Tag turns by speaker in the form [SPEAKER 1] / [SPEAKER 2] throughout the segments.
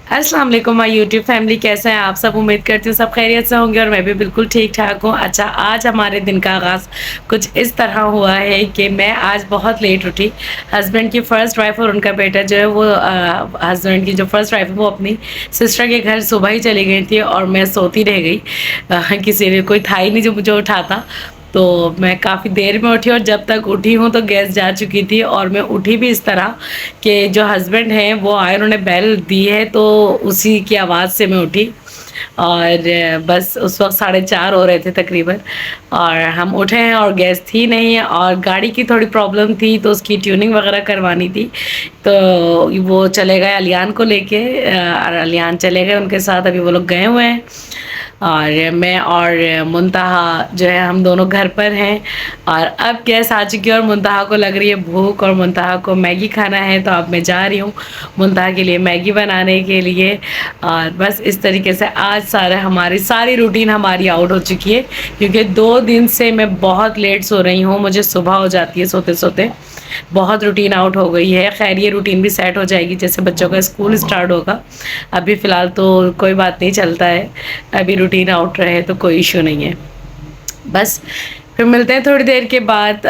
[SPEAKER 1] अस्सलाम वालेकुम my YouTube family, कैसे हैं आप सब। उम्मीद करती हूँ सब खैरियत से होंगे और मैं भी बिल्कुल ठीक ठाक हूँ। अच्छा, आज हमारे दिन का आगाज़ कुछ इस तरह हुआ है कि मैं आज बहुत लेट उठी। हस्बैंड की फ़र्स्ट वाइफ और उनका बेटा जो है वो हस्बैंड की जो फ़र्स्ट वाइफ है वो अपनी सिस्टर के घर सुबह ही चली गई थी और मैं सोती रह गई। किसी ने कोई था ही नहीं जो मुझे उठाता। तो मैं काफ़ी देर में उठी और जब तक उठी हूँ तो गैस जा चुकी थी और मैं उठी भी इस तरह कि जो हस्बैंड हैं वो आए, उन्होंने बेल दी है तो उसी की आवाज़ से मैं उठी। और बस उस वक्त 4:30 हो रहे थे तकरीबन और हम उठे हैं और गैस थी नहीं और गाड़ी की थोड़ी प्रॉब्लम थी तो उसकी ट्यूनिंग वगैरह करवानी थी। तो वो चले गए अलियान को लेके और अलियान चले गए उनके साथ, अभी वो लोग गए हुए हैं और मैं और मुंतहा जो है हम दोनों घर पर हैं। और अब गैस आ चुकी है और मुंतहा को लग रही है भूख और मुंतहा को मैगी खाना है, तो अब मैं जा रही हूँ मुंतहा के लिए मैगी बनाने के लिए। और बस इस तरीके से आज हमारी सारी रूटीन हमारी आउट हो चुकी है क्योंकि 2 दिन से मैं बहुत लेट सो रही हूँ, मुझे सुबह हो जाती है सोते सोते। बहुत रूटीन आउट हो गई है। खैर ये रूटीन भी सेट हो जाएगी जैसे बच्चों का स्कूल स्टार्ट होगा। अभी फ़िलहाल तो कोई बात नहीं, चलता है। अभी रूटीन आउट रहे तो कोई इशू नहीं है। बस फिर मिलते हैं थोड़ी देर के बाद।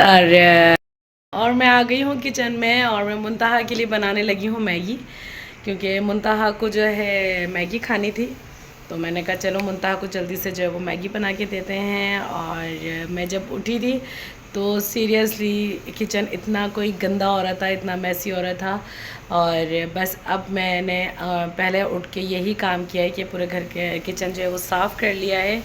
[SPEAKER 1] और मैं आ गई हूँ किचन में और मैं मुंतहा के लिए बनाने लगी हूँ मैगी, क्योंकि मुंतहा को जो है मैगी खानी थी। तो मैंने कहा चलो मुंतहा को जल्दी से जो है वो मैगी बना के देते हैं। और मैं जब उठी थी तो सीरियसली किचन इतना कोई गंदा हो रहा था, इतना मैसी हो रहा था। और बस अब मैंने पहले उठ के यही काम किया है कि पूरे घर के किचन जो है वो साफ़ कर लिया है।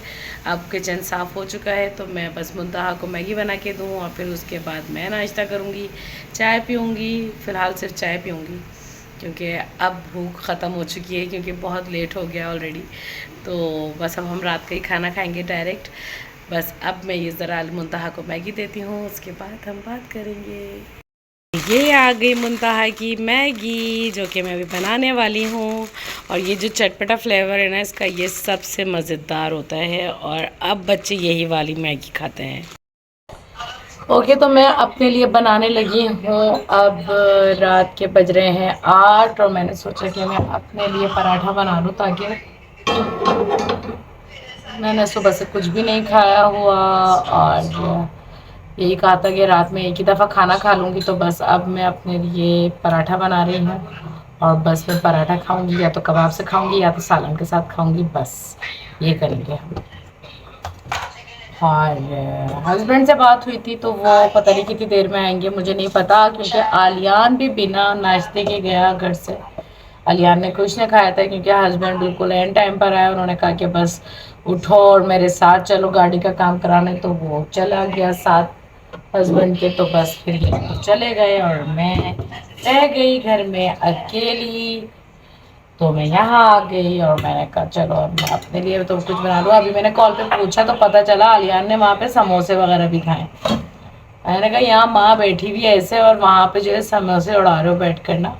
[SPEAKER 1] अब किचन साफ़ हो चुका है तो मैं बस मुंतहा को मैगी बना के दूँ और फिर उसके बाद मैं नाश्ता करूँगी, चाय पीऊँगी। फ़िलहाल सिर्फ चाय पीऊँगी क्योंकि अब भूख ख़त्म हो चुकी है, क्योंकि बहुत लेट हो गया ऑलरेडी। तो बस अब हम रात का ही खाना खाएंगे डायरेक्ट। बस अब मैं ये ज़रा मुंतहा को मैगी देती हूँ, उसके बाद हम बात करेंगे। ये आ गई मुंतहा की मैगी जो कि मैं अभी बनाने वाली हूँ। और ये जो चटपटा फ्लेवर है ना इसका, ये सबसे मज़ेदार होता है और अब बच्चे यही वाली मैगी खाते हैं। ओके, तो मैं अपने लिए बनाने लगी हूँ। अब रात के बज रहे हैं 8 और मैंने सोचा कि मैं अपने लिए पराठा बना लूँ, ताकि मैंने सुबह से कुछ भी नहीं खाया हुआ और यही कहा था कि रात में एक ही दफ़ा खाना खा लूँगी। तो बस अब मैं अपने लिए पराठा बना रही हूँ और बस फिर पराठा खाऊँगी, या तो कबाब से खाऊँगी या तो सालन के साथ खाऊँगी। बस ये करेंगे हम। और हस्बैंड से बात हुई थी तो वो पता नहीं कितनी देर में आएंगे, मुझे नहीं पता, क्योंकि आलियान भी बिना नाश्ते के गया घर से। आलियान ने कुछ नहीं खाया था क्योंकि हस्बैंड बिल्कुल एंड टाइम पर आया। उन्होंने कहा कि बस उठो और मेरे साथ चलो गाड़ी का काम कराने, तो वो चला गया साथ हस्बैंड के। तो बस फिर ये तो चले गए और मैं रह गई घर में अकेली। तो मैं यहाँ आ गई और मैंने कहा चलो अब मैं अपने लिए तो कुछ बना लूँ। अभी मैंने कॉल पे पूछा तो पता चला आलियान ने वहाँ पे समोसे वगैरह भी खाए। मैंने कहा यहाँ माँ बैठी हुई है ऐसे और वहाँ पे जो है समोसे उड़ा रहे हो बैठ कर ना।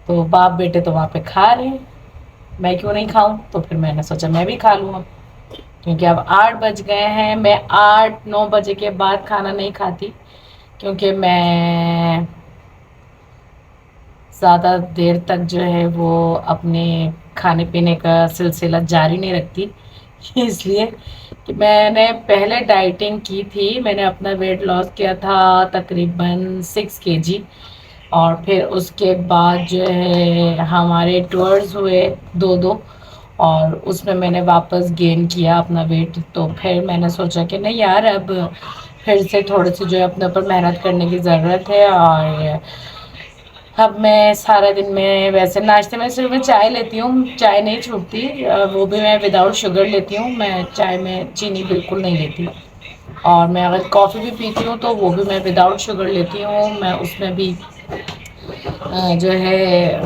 [SPEAKER 1] तो बाप बेटे तो वहाँ पे खा रहे हैं, मैं क्यों नहीं खाऊं। तो फिर मैंने सोचा मैं भी खा लूँ अब, क्योंकि अब 8 बज गए हैं। मैं 8-9 बजे के बाद खाना नहीं खाती, क्योंकि मैं ज़्यादा देर तक जो है वो अपने खाने पीने का सिलसिला जारी नहीं रखती। इसलिए कि मैंने पहले डाइटिंग की थी, मैंने अपना वेट लॉस किया था तकरीबन 6 kg। और फिर उसके बाद जो है हमारे टूर्स हुए 2-2 और उसमें मैंने वापस गेन किया अपना वेट। तो फिर मैंने सोचा कि नहीं यार, अब फिर से थोड़े से जो है अपने ऊपर मेहनत करने की ज़रूरत है। और अब मैं सारा दिन में वैसे नाश्ते में सिर्फ मैं चाय लेती हूँ, चाय नहीं छूटती, वो भी मैं विदाउट शुगर लेती हूँ। मैं चाय में चीनी बिल्कुल नहीं लेती। और मैं अगर कॉफ़ी भी पीती हूँ तो वो भी मैं विदाउट शुगर लेती हूँ। मैं उसमें भी जो है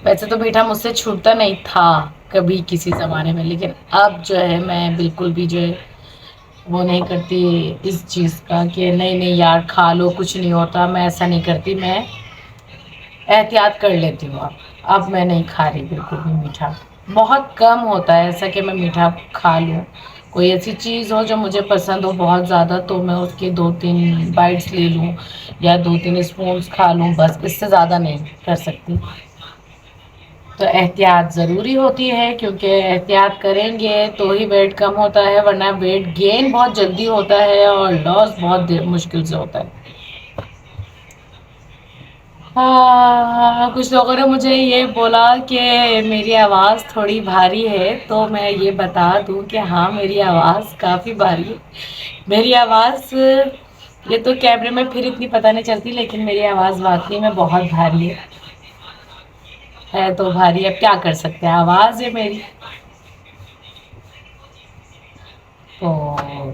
[SPEAKER 1] वैसे तो मीठा मुझसे छूटता नहीं था कभी किसी ज़माने में, लेकिन अब जो है मैं बिल्कुल भी जो है वो नहीं करती इस चीज़ का कि नहीं नहीं यार खा लो कुछ नहीं होता। मैं ऐसा नहीं करती, मैं एहतियात कर लेती हूँ। अब मैं नहीं खा रही बिल्कुल भी मीठा। बहुत कम होता है ऐसा कि मैं मीठा खा लूँ, कोई ऐसी चीज़ हो जो मुझे पसंद हो बहुत ज़्यादा, तो मैं उसके 2-3 बाइट्स ले लूँ या 2-3 स्पून्स खा लूँ, बस इससे ज़्यादा नहीं कर सकती। तो एहतियात ज़रूरी होती है, क्योंकि एहतियात करेंगे तो ही वेट कम होता है, वरना वेट गेन बहुत जल्दी होता है और लॉस बहुत मुश्किल से होता है। हाँ, कुछ लोगों ने मुझे ये बोला कि मेरी आवाज़ थोड़ी भारी है, तो मैं ये बता दूं कि हाँ, मेरी आवाज़ काफ़ी भारी है। मेरी आवाज़ ये तो कैमरे में फिर इतनी पता नहीं चलती, लेकिन मेरी आवाज़ वाकई में बहुत भारी है तो भारी, अब क्या कर सकते हैं, आवाज़ है मेरी। तो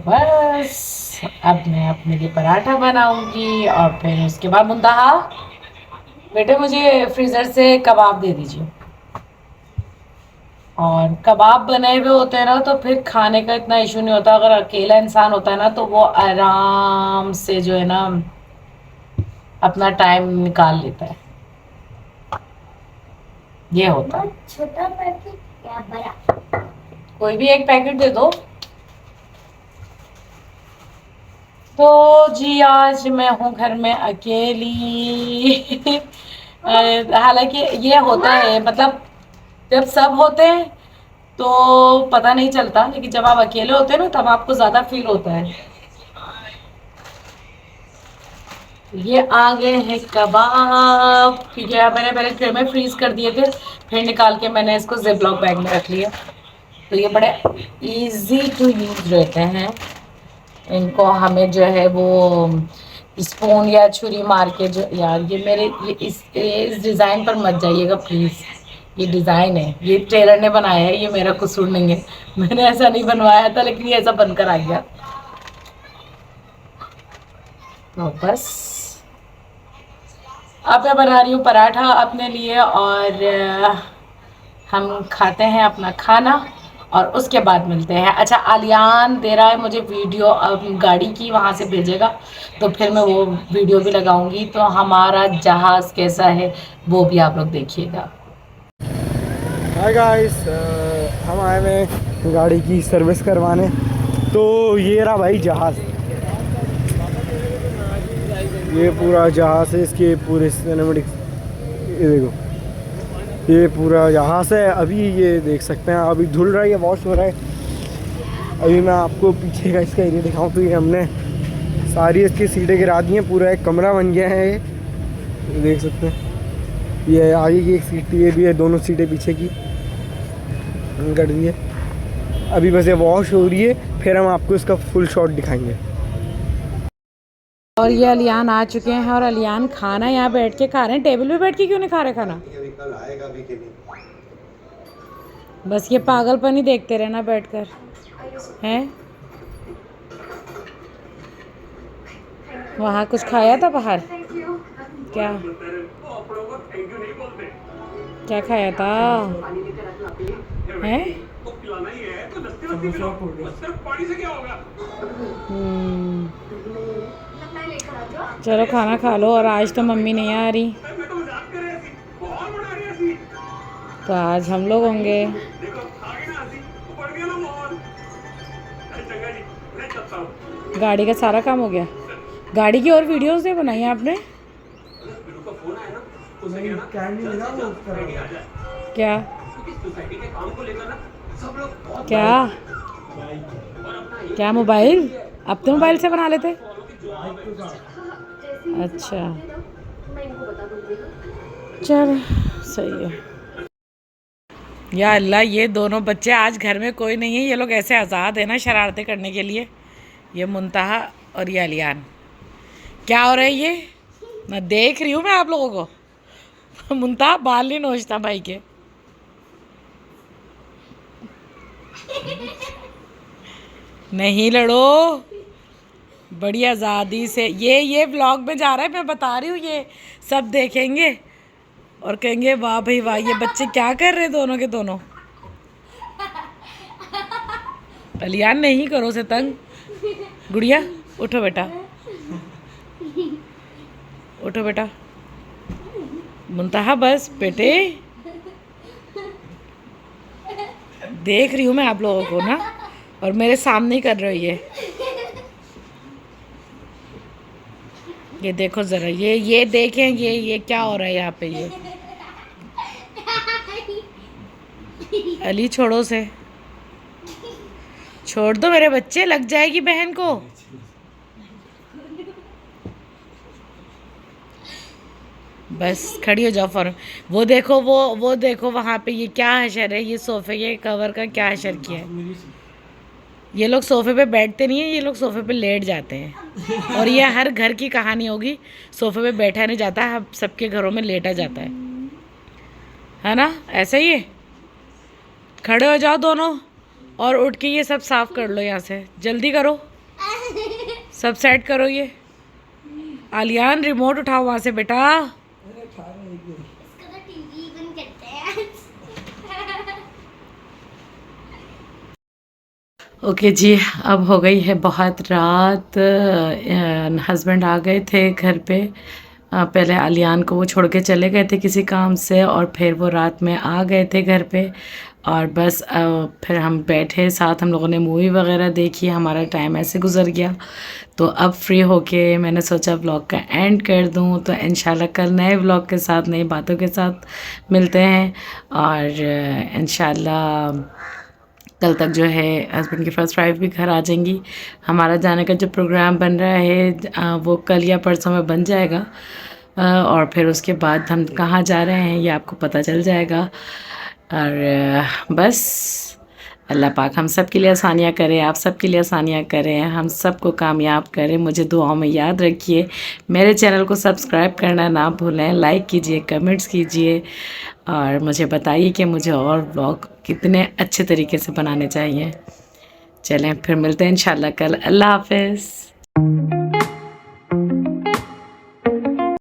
[SPEAKER 1] बस अब मैं अपने लिए पराठा बनाऊंगी और फिर उसके बाद मुंतहा, बेटे मुझे फ्रीज़र से कबाब दे दीजिए। और कबाब बने हुए होते हैं ना, तो फिर खाने का इतना इशू नहीं होता। अगर अकेला इंसान होता है ना, तो वो आराम से जो है ना अपना टाइम निकाल लेता है, ये होता है। छोटा पैकेट या बड़ा, कोई भी एक पैकेट दे दो। तो जी आज मैं हूँ घर में अकेली। हालांकि ये होता है, मतलब जब सब होते हैं तो पता नहीं चलता, लेकिन जब आप अकेले होते हैं ना, तब आपको ज़्यादा फील होता है। ये आ गए हैं कबाब, क्योंकि मैंने पहले ट्रे में फ्रीज कर दिए थे, फिर निकाल के मैंने इसको जिपलॉक बैग में रख लिया। तो ये बड़े इजी टू यूज रहते हैं। इनको हमें जो है वो स्पून या छुरी मार के, जो यार ये मेरे इस डिज़ाइन पर मत जाइएगा प्लीज़। ये डिज़ाइन है, ये टेलर ने बनाया है, ये मेरा कसूर नहीं है। मैंने ऐसा नहीं बनवाया था, लेकिन ये ऐसा बनकर आ गया। तो बस अब मैं बना रही हूँ पराठा अपने लिए, और हम खाते हैं अपना खाना और उसके बाद मिलते हैं। अच्छा, आलियान दे रहा है मुझे वीडियो अब गाड़ी की, वहाँ से भेजेगा, तो फिर मैं वो वीडियो भी लगाऊंगी। तो हमारा जहाज़ कैसा है वो भी आप लोग देखिएगा।
[SPEAKER 2] हाय गाइस, हम आए हैं गाड़ी की सर्विस करवाने। तो ये रहा भाई जहाज़, ये पूरा जहाज़ है, इसके पूरे सिनेमेटिक्स, ये देखो, ये पूरा जहाज़ है। अभी ये देख सकते हैं, अभी धुल रहा है, ये वॉश हो रहा है। अभी मैं आपको पीछे का इसका एरिया दिखाऊं तो ये हमने सारी इसकी सीटें गिरा दी हैं, पूरा एक कमरा बन गया है ये देख सकते हैं। ये आगे की एक सीट थी, ये भी है, दोनों सीटें पीछे की कर दी है। अभी बस ये वॉश हो रही है, फिर हम आपको इसका फुल शॉट दिखाएंगे।
[SPEAKER 1] और ये अलियान आ चुके हैं, और अलियान खाना यहाँ बैठ के खा रहे हैं। टेबल पे बैठ के क्यों नहीं खा रहे खाना? बस ये पागलपन ही देखते रहना बैठकर, हैं? वहाँ कुछ खाया था बाहर? क्या क्या खाया था? हैं? चलो खाना खा लो। और आज तो मम्मी नहीं आ रही, तो आज हम लोग होंगे। गाड़ी का सारा काम हो गया। गाड़ी की और वीडियोस नहीं बनाई आपने? क्या क्या क्या मोबाइल? अब तो मोबाइल से बना लेते। अच्छा, चल सही है। या अल्लाह, ये दोनों बच्चे आज घर में कोई नहीं है, ये लोग ऐसे आज़ाद है ना शरारतें करने के लिए। ये मुंतहा और ये अलियान, क्या हो रहा है ये? मैं देख रही हूँ मैं आप लोगों को। मुंतहा बाल नहीं नोचता भाई के। नहीं लड़ो, बड़ी आज़ादी से। ये व्लॉग में जा रहा है, मैं बता रही हूँ, ये सब देखेंगे और कहेंगे वाह भाई वाह, ये बच्चे क्या कर रहे हैं दोनों के दोनों। अलियान नहीं करो से तंग। गुड़िया उठो बेटा, उठो बेटा। मुंतहा बस बेटे, देख रही हूँ मैं आप लोगों को ना, और मेरे सामने ही कर रहे हो ये देखो ज़रा, ये देखें, ये क्या हो रहा है यहाँ पे। ये अली छोड़ो से, छोड़ दो मेरे बच्चे, लग जाएगी बहन को। बस खड़ी हो जाओ फौरन। वो देखो, वो देखो वहाँ पे, ये क्या हशर है, ये सोफे के कवर का क्या हशर किया है। ये लोग सोफे पे बैठते नहीं है, ये लोग सोफे पे लेट जाते हैं। और ये हर घर की कहानी होगी, सोफे पे बैठा नहीं जाता है, सबके घरों में लेटा जाता है ना, ऐसा ही है। खड़े हो जाओ दोनों और उठ के ये सब साफ कर लो, यहाँ से जल्दी करो, सब सेट करो। ये आलियान रिमोट उठाओ वहाँ से बेटा।
[SPEAKER 3] इसका तो टीवी बंद करते हैं।
[SPEAKER 1] ओके जी, अब हो गई है बहुत रात। हस्बैंड आ गए थे घर पे। पहले आलियान को वो छोड़ के चले गए थे किसी काम से, और फिर वो रात में आ गए थे घर पे। और बस फिर हम बैठे साथ, हम लोगों ने मूवी वगैरह देखी, हमारा टाइम ऐसे गुजर गया। तो अब फ्री होके मैंने सोचा व्लॉग का एंड कर दूं। तो इंशाल्लाह कल नए व्लॉग के साथ, नई बातों के साथ मिलते हैं। और इंशाल्लाह कल तक जो है हस्बैंड की फ़र्स्ट वाइफ भी घर आ जाएंगी। हमारा जाने का जो प्रोग्राम बन रहा है वो कल या परसों में बन जाएगा। और फिर उसके बाद हम कहाँ जा रहे हैं ये आपको पता चल जाएगा। और बस अल्लाह पाक हम सब के लिए आसानियाँ करे, आप सब के लिए आसानियाँ करें, हम सबको कामयाब करें। मुझे दुआओं में याद रखिए। मेरे चैनल को सब्सक्राइब करना ना भूलें, लाइक कीजिए, कमेंट्स कीजिए, और मुझे बताइए कि मुझे और व्लॉग कितने अच्छे तरीके से बनाने चाहिए। चलें फिर मिलते हैं इंशाल्लाह कल। अल्लाह हाफ़िज़।